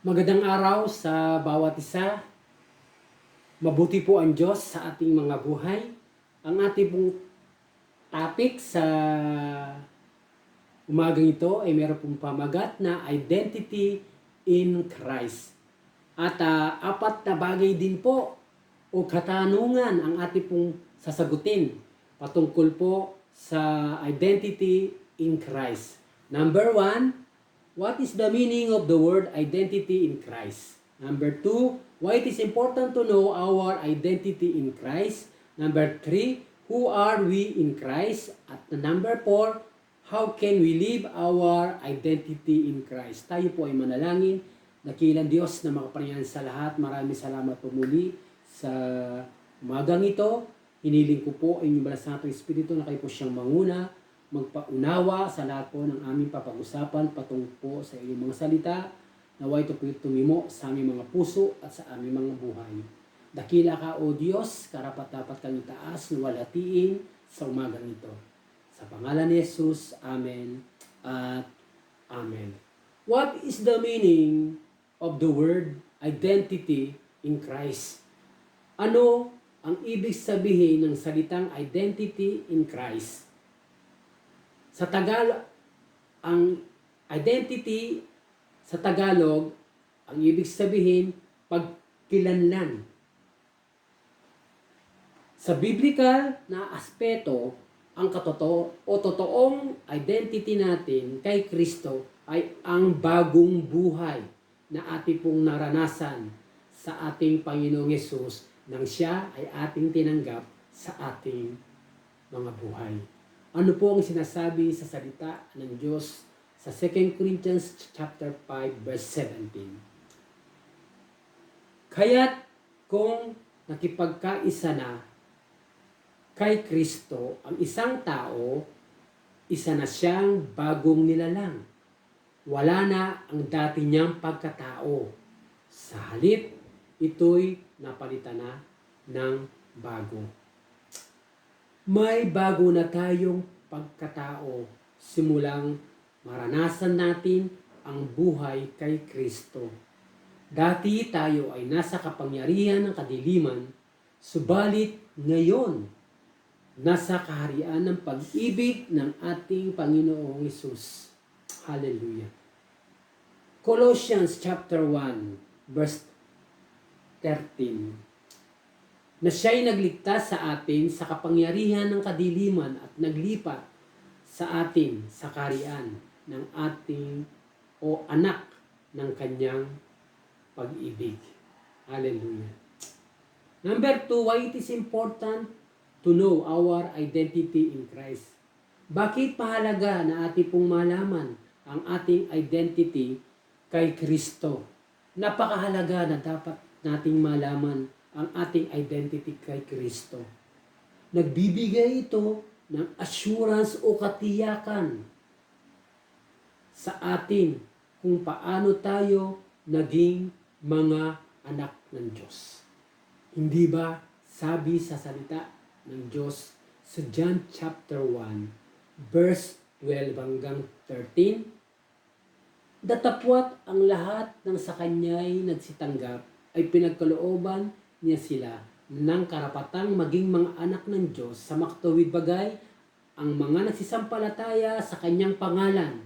Magandang araw sa bawat isa. Mabuti po ang Diyos sa ating mga buhay. Ang ating pong topic sa umagang ito ay meron pong pamagat na Identity in Christ. At apat na bagay din po o katanungan ang ating pong sasagutin patungkol po sa Identity in Christ. Number 1, what is the meaning of the word identity in Christ? Number 2, why it is important to know our identity in Christ? Number 3, who are we in Christ? At number 4, how can we live our identity in Christ? Tayo po ay manalangin. Dakilang Diyos na makapangyarihan sa lahat. Maraming salamat po muli sa umagang ito. Hiniling ko po ang inyong balasang Espiritu na kayo po siyang manguna, magpaunawa sa lahat po ng aming papag-usapan patungkol po sa inyong mga salita. Naway ito po tumimo sa aming mga puso at sa aming mga buhay. Dakila ka, O Diyos, karapat-dapat kang itaas na walatiin sa umagang ito. Sa pangalan ni Jesus, Amen at Amen. What is the meaning of the word identity in Christ? Ano ang ibig sabihin ng salitang identity in Christ? Sa Tagalog, ang identity sa Tagalog, ang ibig sabihin, pagkilanlan. Sa biblical na aspeto, ang totoong identity natin kay Kristo ay ang bagong buhay na ating pong naranasan sa ating Panginoong Yesus nang siya ay ating tinanggap sa ating mga buhay. Ano po ang sinasabi sa salita ng Diyos sa 2 Corinthians chapter 5 verse 17? Kaya't kung nakipagkaisa na kay Kristo ang isang tao, isa na siyang bagong nilalang. Wala na ang dati niyang pagkatao. Sa halip, ito'y napalitan na ng bago. May bago na tayong pagkatao simulang maranasan natin ang buhay kay Kristo. Dati tayo ay nasa kapangyarihan ng kadiliman, subalit ngayon, nasa kaharian ng pag-ibig ng ating Panginoong Hesus. Hallelujah. Colossians chapter 1 verse 13, na siya'y nagligtas sa atin sa kapangyarihan ng kadiliman at naglipat sa atin sa kaharian ng ating o anak ng kanyang pag-ibig. Hallelujah. Number 2, why it is important to know our identity in Christ. Bakit mahalaga na ating pong malaman ang ating identity kay Kristo? Napakahalaga na dapat nating malaman ang ating identity kay Kristo. Nagbibigay ito ng assurance o katiyakan sa atin kung paano tayo naging mga anak ng Diyos. Hindi ba sabi sa salita ng Diyos sa John chapter 1 verse 12 hanggang 13? Datapwat ang lahat ng sa kanya'y nagsitanggap ay pinagkalooban niya sila ng karapatang maging mga anak ng Diyos sa makatuwid bagay ang mga nagsisampalataya sa kanyang pangalan.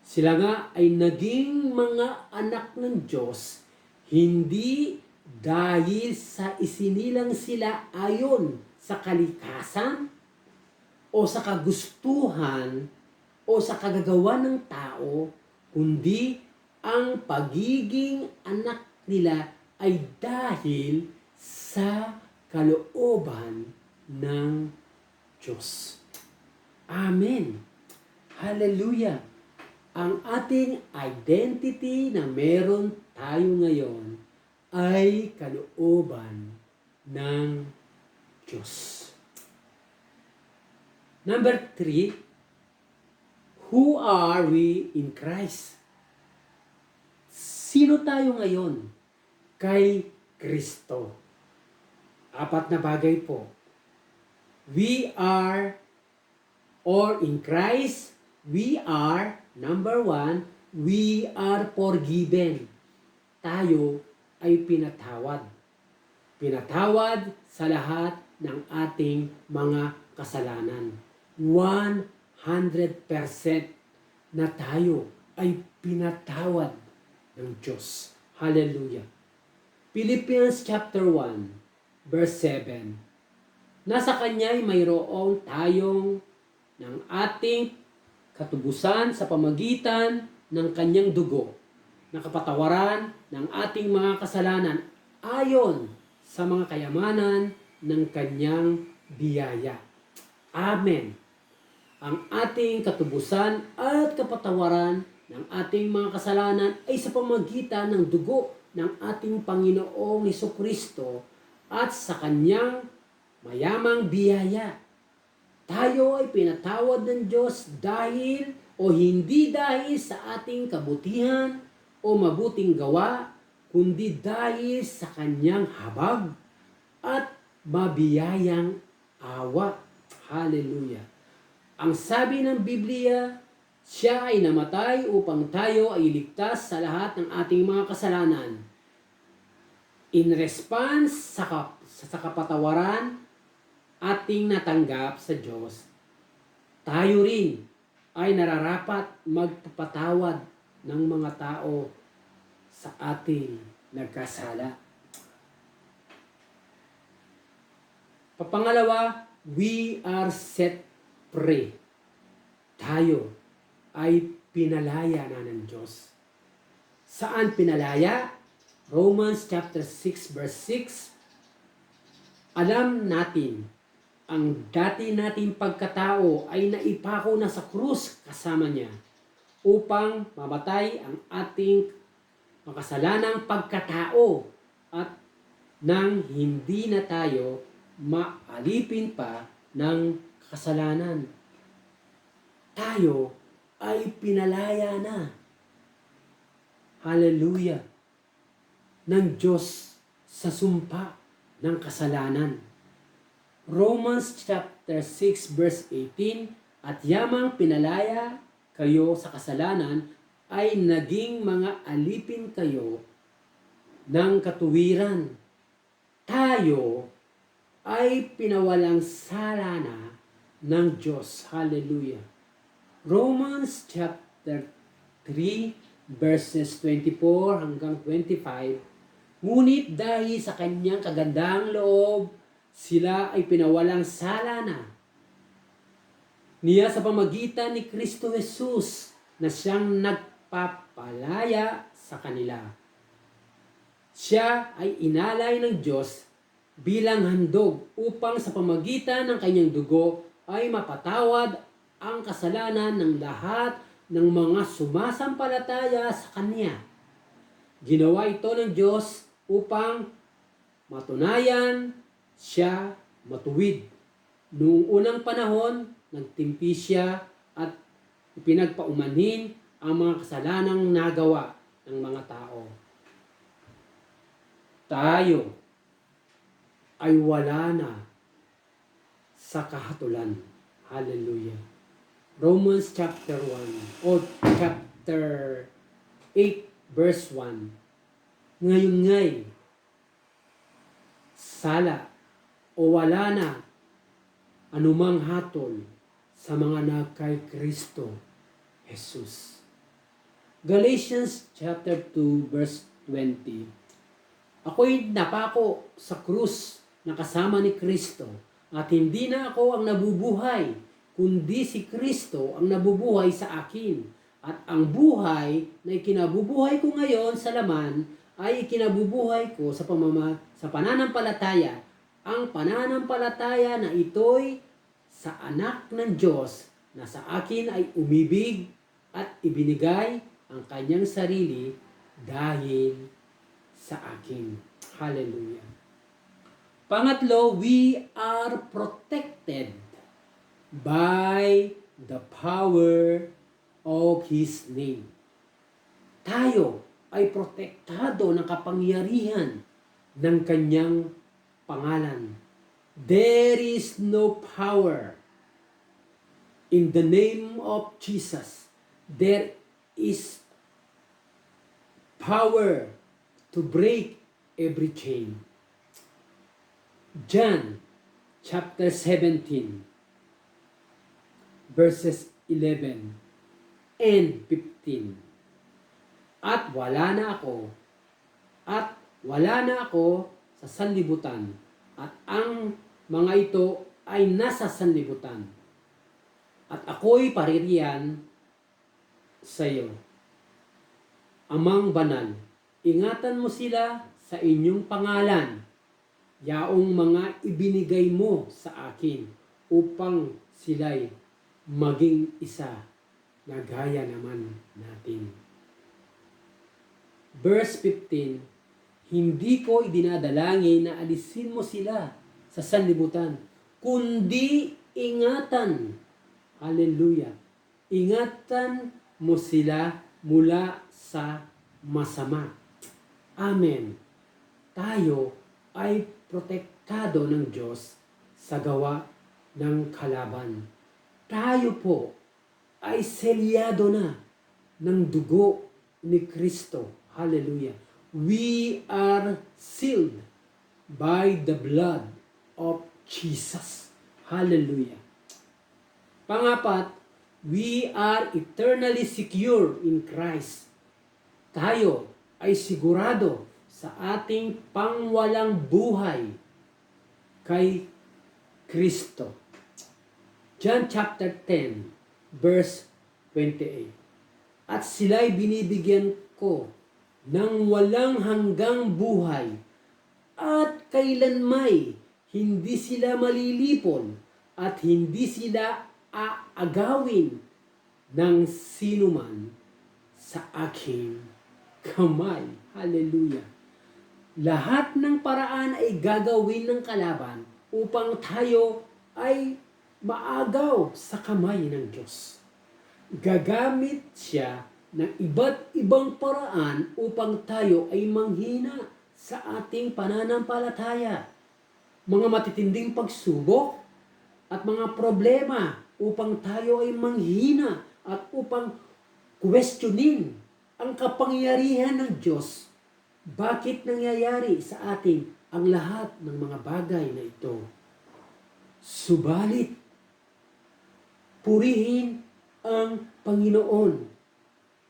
Sila nga ay naging mga anak ng Diyos hindi dahil sa isinilang sila ayon sa kalikasan o sa kagustuhan o sa kagagawa ng tao, kundi ang pagiging anak nila ay dahil sa kalooban ng Diyos. Amen. Hallelujah. Ang ating identity na meron tayo ngayon ay kalooban ng Diyos. Number 3, who are we in Christ? Sino tayo ngayon kay Kristo? Apat na bagay po. We are, or in Christ, we are, number 1, We are forgiven. Tayo ay pinatawad. Pinatawad sa lahat ng ating mga kasalanan. 100% na tayo ay pinatawad ng Diyos. Hallelujah. Philippians chapter 1, verse 7. Nasa Kanya'y mayroong tayong ng ating katubusan sa pamagitan ng Kanyang dugo, na kapatawaran ng ating mga kasalanan ayon sa mga kayamanan ng Kanyang biyaya. Amen. Ang ating katubusan at kapatawaran ng ating mga kasalanan ay sa pamagitan ng dugo ng ating Panginoong Hesukristo at sa Kanyang mayamang biyaya. Tayo ay pinatawad ng Diyos dahil o hindi dahil sa ating kabutihan o mabuting gawa, kundi dahil sa Kanyang habag at mabiyayang awa. Hallelujah. Ang sabi ng Biblia, siya ay namatay upang tayo ay iligtas sa lahat ng ating mga kasalanan. In response sa kapatawaran ating natanggap sa Diyos, tayo rin ay nararapat magpapatawad ng mga tao sa ating nagkasala. Pangalawa, we are set free. Tayo ay pinalaya na ng Diyos. Saan pinalaya? Romans chapter 6 verse 6. Alam natin, ang dati nating pagkatao ay naipako na sa krus kasama niya upang mamatay ang ating makasalanang pagkatao at nang hindi na tayo maalipin pa ng kasalanan. Tayo ay pinalaya na. Hallelujah. Ng Diyos sa sumpa ng kasalanan. Romans chapter 6 verse 18, at yamang pinalaya kayo sa kasalanan ay naging mga alipin kayo ng katuwiran. Tayo ay pinawalang sala na ng Diyos. Hallelujah. Romans chapter 3 verses 24 hanggang 25. Ngunit dahil sa Kanyang kagandahang loob, sila ay pinawalang sala na niya sa pamagitan ni Kristo Jesus na siyang nagpapalaya sa kanila. Siya ay inalay ng Diyos bilang handog upang sa pamagitan ng Kanyang dugo ay mapatawad ang kasalanan ng lahat ng mga sumasampalataya sa Kanya. Ginawa ito ng Diyos upang matunayan siya matuwid. Noong unang panahon, nagtimpi siya at ipinagpaumanhin ang mga kasalanang nagawa ng mga tao. Tayo ay wala na sa kahatulan. Hallelujah. Romans chapter 1 o chapter 8 verse 1. Ngayon ngay, sala o wala na anumang hatol sa mga nagkay Kristo Jesus. Galatians chapter 2 verse 20. Ako'y napako sa krus na kasama ni Kristo at hindi na ako ang nabubuhay, kundi si Kristo ang nabubuhay sa akin. At ang buhay na ikinabubuhay ko ngayon sa laman ay ikinabubuhay ko sa pananampalataya. Ang pananampalataya na ito'y sa anak ng Diyos na sa akin ay umibig at ibinigay ang kanyang sarili dahil sa akin. Hallelujah. Pangatlo, we are protected by the power of His name. Tayo ay protektado ng kapangyarihan ng kanyang pangalan. There is no power in the name of Jesus. There is power to break every chain. John chapter 17 verses 11 and 15. At wala na ako sa sanlibutan, at ang mga ito ay nasa sanlibutan, at ako'y paririyan sa iyo. Amang banal, ingatan mo sila sa inyong pangalan, yaong mga ibinigay mo sa akin, upang sila'y maging isa na gaya naman natin. Verse 15, hindi ko idinadalangin na alisin mo sila sa sanlibutan, kundi ingatan. Hallelujah. Ingatan mo sila mula sa masama. Amen. Tayo ay protektado ng Diyos sa gawa ng kalaban. Tayo po ay selyado na ng dugo ni Kristo. Hallelujah. We are sealed by the blood of Jesus. Hallelujah. Pangapat, we are eternally secure in Christ. Tayo ay sigurado sa ating pangwalang buhay kay Kristo. John chapter 10 verse 28. At sila'y binibigyan ko ng walang hanggang buhay, at kailanmay hindi sila malilipol at hindi sila aagawin ng sinuman sa aking kamay. Hallelujah. Lahat ng paraan ay gagawin ng kalaban upang tayo ay maagaw sa kamay ng Diyos. Gagamit siya ng iba't ibang paraan upang tayo ay manghina sa ating pananampalataya. Mga matitinding pagsubok at mga problema upang tayo ay manghina at upang questionin ang kapangyarihan ng Diyos. Bakit nangyayari sa atin ang lahat ng mga bagay na ito? Subalit, purihin ang Panginoon.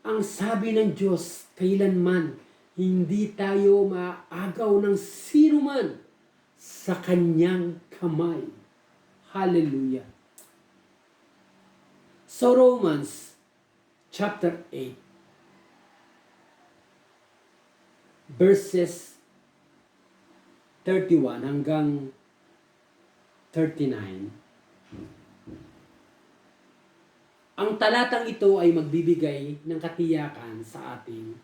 Ang sabi ng Diyos, kailanman hindi tayo maagaw ng sinuman sa kanyang kamay. Hallelujah. So Romans chapter 8 verses 31 hanggang 39. Ang talatang ito ay magbibigay ng katiyakan sa ating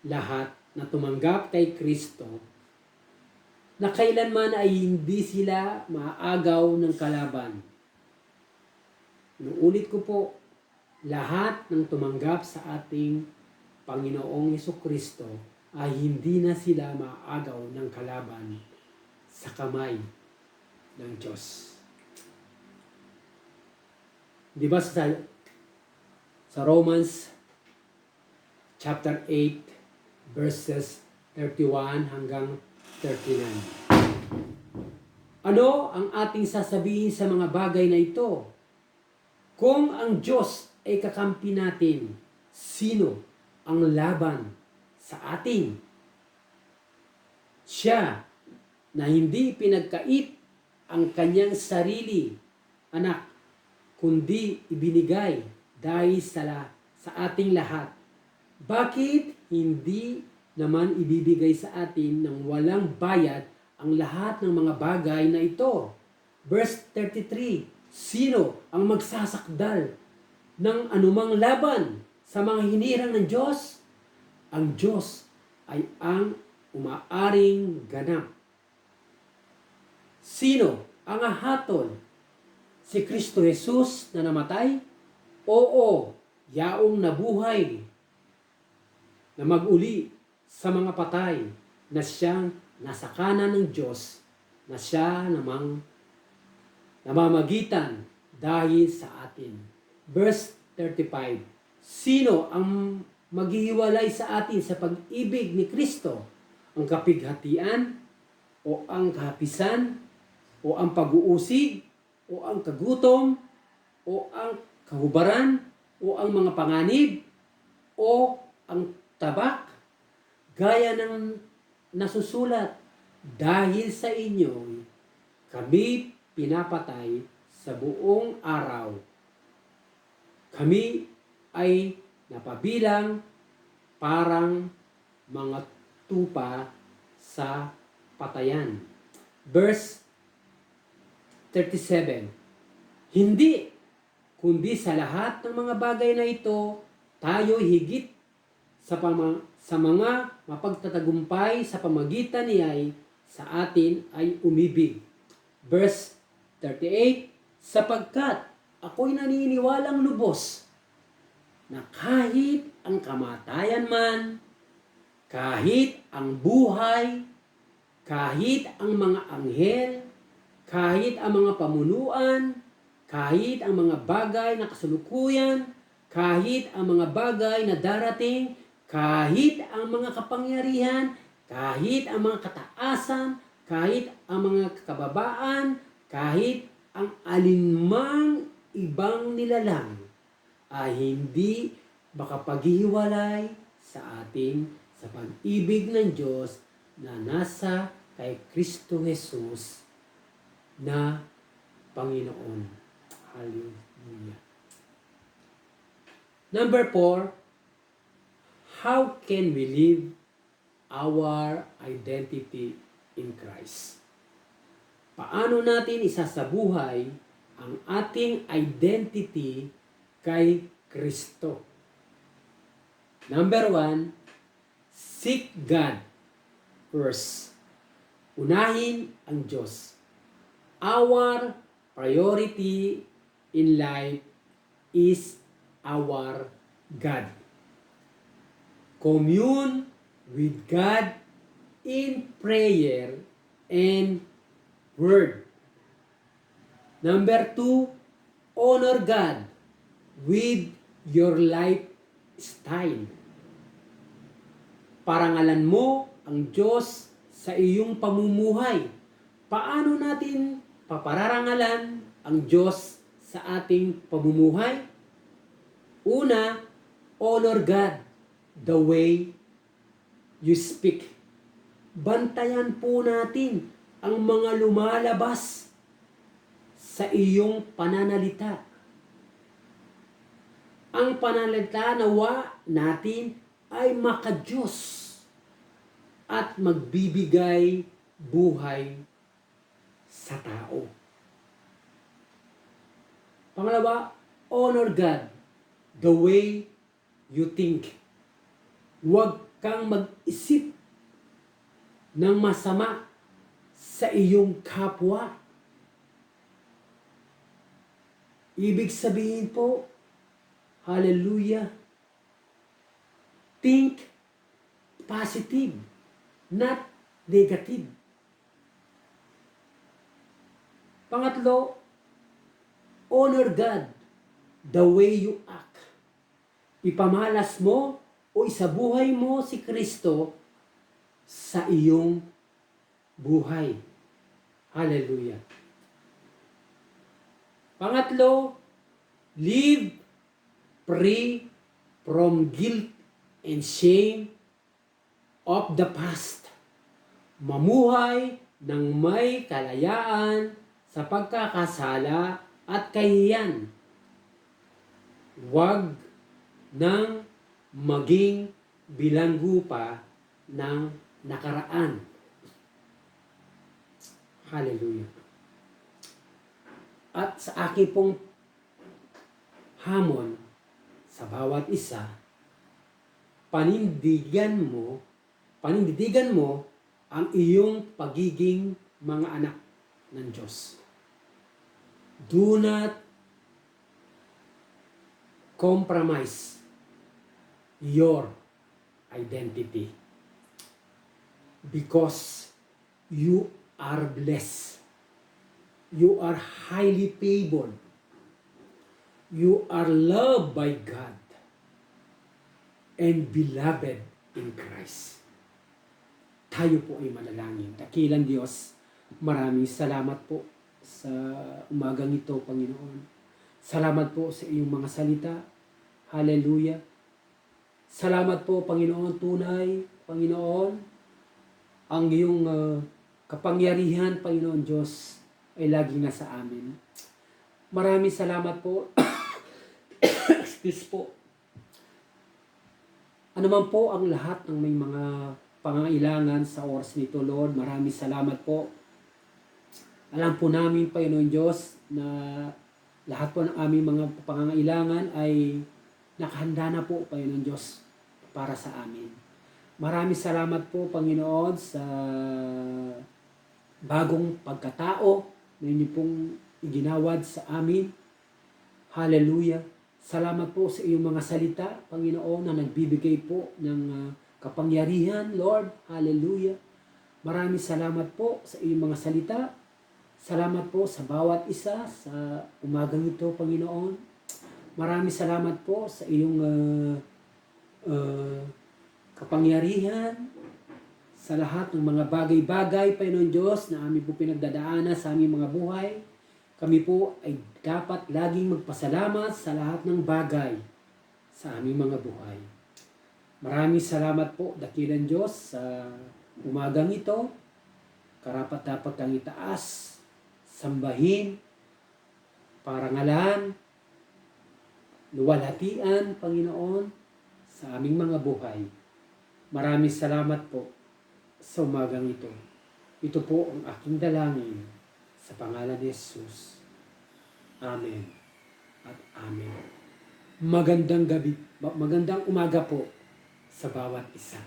lahat na tumanggap kay Kristo, na kailanman ay hindi sila maagaw ng kalaban. Inuulit ko po, lahat ng tumanggap sa ating Panginoong Hesukristo ay hindi na sila maagaw ng kalaban sa kamay ng Diyos. Di ba sa Romans chapter 8 verses 31 hanggang 39. Ano ang ating sasabihin sa mga bagay na ito? Kung ang Diyos ay kakampi natin, sino ang laban sa atin? Siya na hindi pinagkait ang kanyang sarili, anak, kundi ibinigay dahil sa ating lahat. Bakit hindi naman ibibigay sa atin ng walang bayad ang lahat ng mga bagay na ito? Verse 33, sino ang magsasakdal ng anumang laban sa mga hinirang ng Diyos? Ang Diyos ay ang umaaring ganap. Sino ang hahatol? Si Kristo Jesus na namatay? Oo, yaong nabuhay na mag-uli sa mga patay, na siyang nasa kanan ng Diyos, na siya namang namamagitan dahil sa atin. Verse 35, sino ang maghihiwalay sa atin sa pag-ibig ni Kristo? Ang kapighatian, o ang kahapisan, o ang pag-uusig, o ang kagutom, o ang kahubaran, o ang mga panganib, o ang tabak, gaya ng nasusulat, dahil sa inyo, kami pinapatay sa buong araw. Kami ay napabilang parang mga tupa sa patayan. Verse 37. Hindi, kundi sa lahat ng mga bagay na ito, tayo higit sa mga mapagtatagumpay sa pamagitan niya'y sa atin ay umibig. Verse 38, sapagkat ako'y naniniwalang lubos na kahit ang kamatayan man, kahit ang buhay, kahit ang mga anghel, kahit ang mga pamunuan, kahit ang mga bagay na kasulukuyan, kahit ang mga bagay na darating, kahit ang mga kapangyarihan, kahit ang mga kataasan, kahit ang mga kababaan, kahit ang alinmang ibang nilalang, ay hindi makapaghiwalay sa ating sa pag-ibig ng Diyos na nasa kay Kristo Jesus na Panginoon. Hallelujah. Number 4, how can we live our identity in Christ? Paano natin isasabuhay ang ating identity kay Kristo? Number 1, seek God first. Unahin ang Diyos. Our priority in life is our God. Commune with God in prayer and word. Number 2, honor God with your lifestyle. Parangalan mo ang Diyos sa iyong pamumuhay. Paano natin papararangalan ang Diyos sa ating pamumuhay? Una, honor God the way you speak. Bantayan po natin ang mga lumalabas sa iyong pananalita. Ang pananalita nawa natin ay maka-Diyos at magbibigay buhay sa tao. Pangalawa, honor God the way you think. Huwag kang mag-isip ng masama sa iyong kapwa. Ibig sabihin po, hallelujah, think positive, not negative. Pangatlo, honor God the way you act. Ipamalas mo o isabuhay mo si Kristo sa iyong buhay. Hallelujah. Pangatlo, live free from guilt and shame of the past. Mamuhay ng may kalayaan sa pagkakasala at kahihiyan. Huwag nang maging bilanggo pa ng nakaraan. Hallelujah. At sa aking pong hamon sa bawat isa, panindigan mo ang iyong pagiging mga anak ng Diyos. Do not compromise your identity because you are blessed. You are highly favored. You are loved by God. and beloved in Christ. Tayo po ay manalangin. Dakilang Diyos, maraming salamat po sa umagang ito, Panginoon. Salamat po sa iyong mga salita. Hallelujah. Salamat po, Panginoon, tunay, Panginoon, ang iyong kapangyarihan, Panginoon Diyos, ay laging nasa amin. Maraming salamat po. Excuse po. Ano man po ang lahat ng may mga pangangailangan sa oras nito, Lord, maraming salamat po. Alam po namin, Panginoon Diyos, na lahat po ng aming mga pangangailangan ay nakahanda na po, Panginoon Diyos, para sa amin. Maraming salamat po, Panginoon, sa bagong pagkatao na inyo pong iginawad sa amin. Hallelujah. Salamat po sa iyong mga salita, Panginoon, na nagbibigay po ng kapangyarihan, Lord. Hallelujah. Maraming salamat po sa iyong mga salita. Salamat po sa bawat isa sa umagang ito, Panginoon. Maraming salamat po sa iyong kapangyarihan sa lahat ng mga bagay-bagay, Panginoon Diyos, na aming po pinagdadaanan sa aming mga buhay. Kami po ay dapat laging magpasalamat sa lahat ng bagay sa aming mga buhay. Maraming salamat po, dakilang Diyos, sa umagang ito. Karapat-dapat kang itaas, sambahin, parangalan, luwalhatian, Panginoon, sa aming mga buhay. Maraming salamat po sa umagang ito. Ito po ang aking dalangin sa pangalan ni Jesus. Amen at amen. Magandang gabi, magandang umaga po sa bawat isa.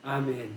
Amen.